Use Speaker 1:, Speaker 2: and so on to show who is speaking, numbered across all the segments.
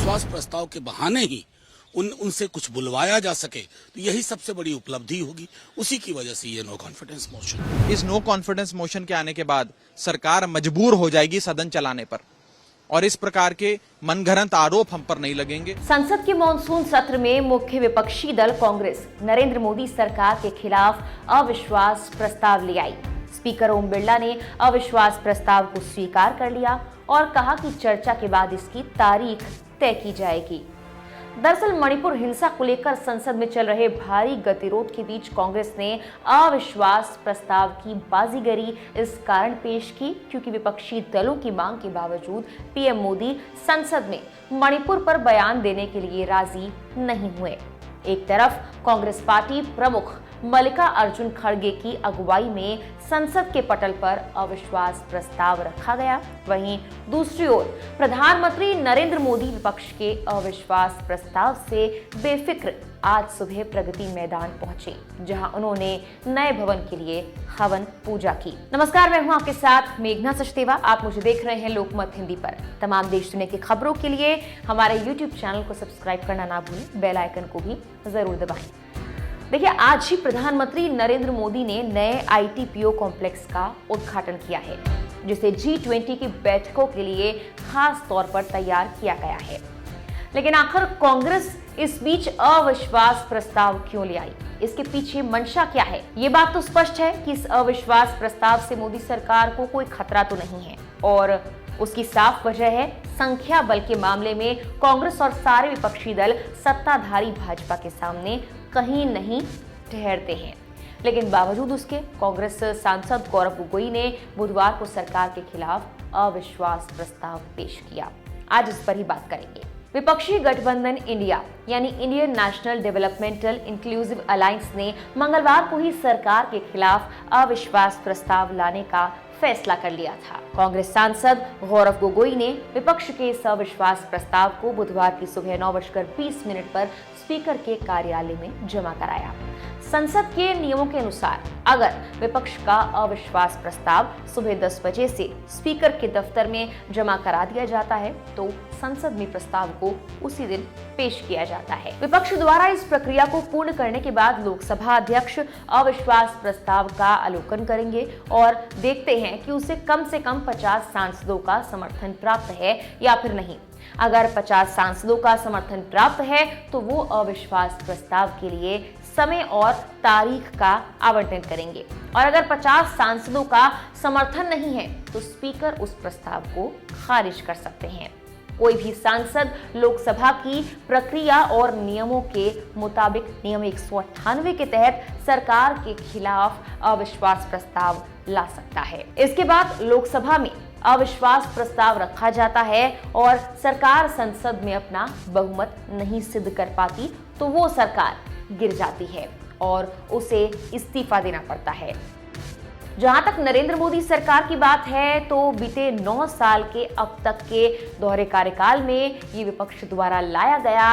Speaker 1: अविश्वास प्रस्ताव के बहाने ही उनसे कुछ बुलवाया जा सके तो यही सबसे बड़ी उपलब्धि होगी। उसी की वजह से ये नो कॉन्फिडेंस मोशन।
Speaker 2: इस नो कॉन्फिडेंस मोशन के आने के बाद सरकार मजबूर हो जाएगी सदन चलाने पर, और इस प्रकार के मनगढ़ंत आरोप हम पर नहीं लगेंगे।
Speaker 3: संसद के मॉनसून सत्र में मुख्य विपक्षी दल कांग्रेस नरेंद्र मोदी सरकार के खिलाफ अविश्वास प्रस्ताव ले आई। स्पीकर ओम बिरला ने अविश्वास प्रस्ताव को स्वीकार कर लिया और कहा कि चर्चा के बाद इसकी तारीख तय की जाएगी। दरअसल मणिपुर हिंसा को लेकर संसद में चल रहे भारी गतिरोध के बीच कांग्रेस ने अविश्वास प्रस्ताव की बाजीगरी इस कारण पेश की क्योंकि विपक्षी दलों की मांग के बावजूद पीएम मोदी संसद में मणिपुर पर बयान देने के लिए राजी नहीं हुए। एक तरफ कांग्रेस पार्टी प्रमुख मल्लिकार्जुन खड़गे की अगुवाई में संसद के पटल पर अविश्वास प्रस्ताव रखा गया, वहीं दूसरी ओर प्रधानमंत्री नरेंद्र मोदी विपक्ष के अविश्वास प्रस्ताव से बेफिक्र आज सुबह प्रगति मैदान पहुंचे, जहां उन्होंने नए भवन के लिए हवन पूजा की। नमस्कार, मैं हूं आपके साथ मेघना सचदेवा। आप मुझे देख रहे हैं लोकमत हिंदी पर। तमाम देश दुनिया की खबरों के लिए हमारे YouTube चैनल को सब्सक्राइब करना ना भूलें, बेल आइकन को भी जरूर दबाएं। देखिए, आज ही प्रधानमंत्री नरेंद्र मोदी ने नए आईटीपीओ कॉम्प्लेक्स का उद्घाटन किया है, जिसे G20 की बैठकों के लिए खास तौर पर तैयार किया गया है। लेकिन आखिर कांग्रेस इस बीच अविश्वास प्रस्ताव क्यों ले आई? इसके पीछे मंशा क्या है? ये बात तो स्पष्ट है कि इस अविश्वास प्रस्ताव से मोदी सरकार को कोई खतरा तो नहीं है, और उसकी साफ वजह है संख्या बल के मामले में कांग्रेस और सारे विपक्षी दल सत्ताधारी भाजपा के सामने कहीं नहीं ठहरते हैं। लेकिन बावजूद उसके कांग्रेस सांसद गौरव गोगोई ने बुधवार को सरकार के खिलाफ अविश्वास प्रस्ताव पेश किया। आज इस पर ही बात करेंगे। विपक्षी गठबंधन इंडिया यानी Indian national developmental inclusive alliance ने मंगलवार को ही सरकार के खिलाफ अविश्वास प्रस्ताव लाने का फैसला कर लिया था। कांग्रेस सांसद गौरव गोगोई ने विपक्ष के इस अविश्वास प्रस्ताव को बुधवार की सुबह 9:20 पर स्पीकर के कार्यालय में जमा कराया। संसद के नियमों के अनुसार अगर विपक्ष का अविश्वास प्रस्ताव सुबह 10 बजे से स्पीकर के दफ्तर में जमा करा दिया जाता है तो संसद में प्रस्ताव को उसी दिन पेश किया जाता है। विपक्ष द्वारा इस प्रक्रिया को पूर्ण करने के बाद लोकसभा अध्यक्ष अविश्वास प्रस्ताव का अवलोकन करेंगे और देखते हैं कि उसे कम से कम 50 सांसदों का समर्थन प्राप्त है या फिर नहीं। अगर 50 सांसदों का समर्थन प्राप्त है तो वो अविश्वास प्रस्ताव के लिए समय और तारीख का आवंटन करेंगे, और अगर 50 सांसदों का समर्थन नहीं है तो स्पीकर उस प्रस्ताव को खारिज कर सकते हैं। कोई भी सांसद लोकसभा की प्रक्रिया और नियमों के मुताबिक नियम 198 के तहत सरकार के खिलाफ अविश्वास प्रस्ताव ला सकता है। इसके बाद लोकसभा में अविश्वास प्रस्ताव रखा जाता है और सरकार संसद में अपना बहुमत नहीं सिद्ध कर पाती तो वो सरकार गिर जाती है और उसे इस्तीफा देना पड़ता है। जहां तक नरेंद्र मोदी सरकार की बात है तो बीते 9 साल के अब तक के दोहरे कार्यकाल में ये विपक्ष द्वारा लाया गया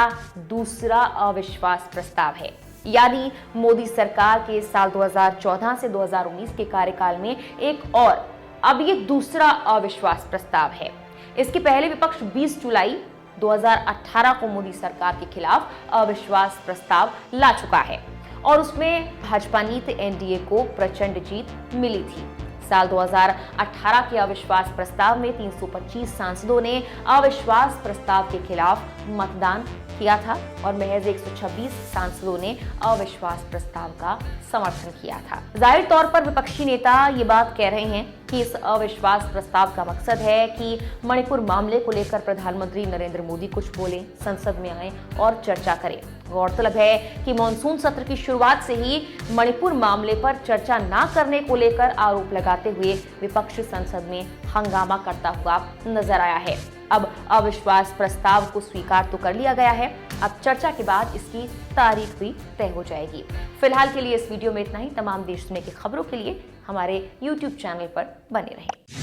Speaker 3: दूसरा अविश्वास प्रस्ताव है। यानी मोदी सरकार के साल 2014 से 2019 के कार्यकाल में एक और अब ये दूसरा अविश्वास प्रस्ताव है। इसके पहले विपक्ष 20 जुलाई 2018 को मोदी सरकार के खिलाफ अविश्वास प्रस्ताव ला चुका है और उसमें भाजपा नीत एनडीए को प्रचंड जीत मिली थी। साल 2018 के अविश्वास प्रस्ताव में 325 सांसदों ने अविश्वास प्रस्ताव के खिलाफ मतदान किया था और महज 126 सांसदों ने अविश्वास प्रस्ताव का समर्थन किया था। जाहिर तौर पर विपक्षी नेता ये बात कह रहे हैं कि इस अविश्वास प्रस्ताव का मकसद है कि मणिपुर मामले को लेकर प्रधानमंत्री नरेंद्र मोदी कुछ बोले, संसद में आए और चर्चा करें। गौरतलब है कि मॉनसून सत्र की शुरुआत से ही मणिपुर मामले पर चर्चा न करने को लेकर आरोप लगाते हुए विपक्ष संसद में हंगामा करता हुआ नजर आया है। अब अविश्वास प्रस्ताव को स्वीकार तो कर लिया गया है, अब चर्चा के बाद इसकी तारीख भी तय हो जाएगी। फिलहाल के लिए इस वीडियो में इतना ही। तमाम देश दुनिया की खबरों के लिए हमारे YouTube चैनल पर बने रहें।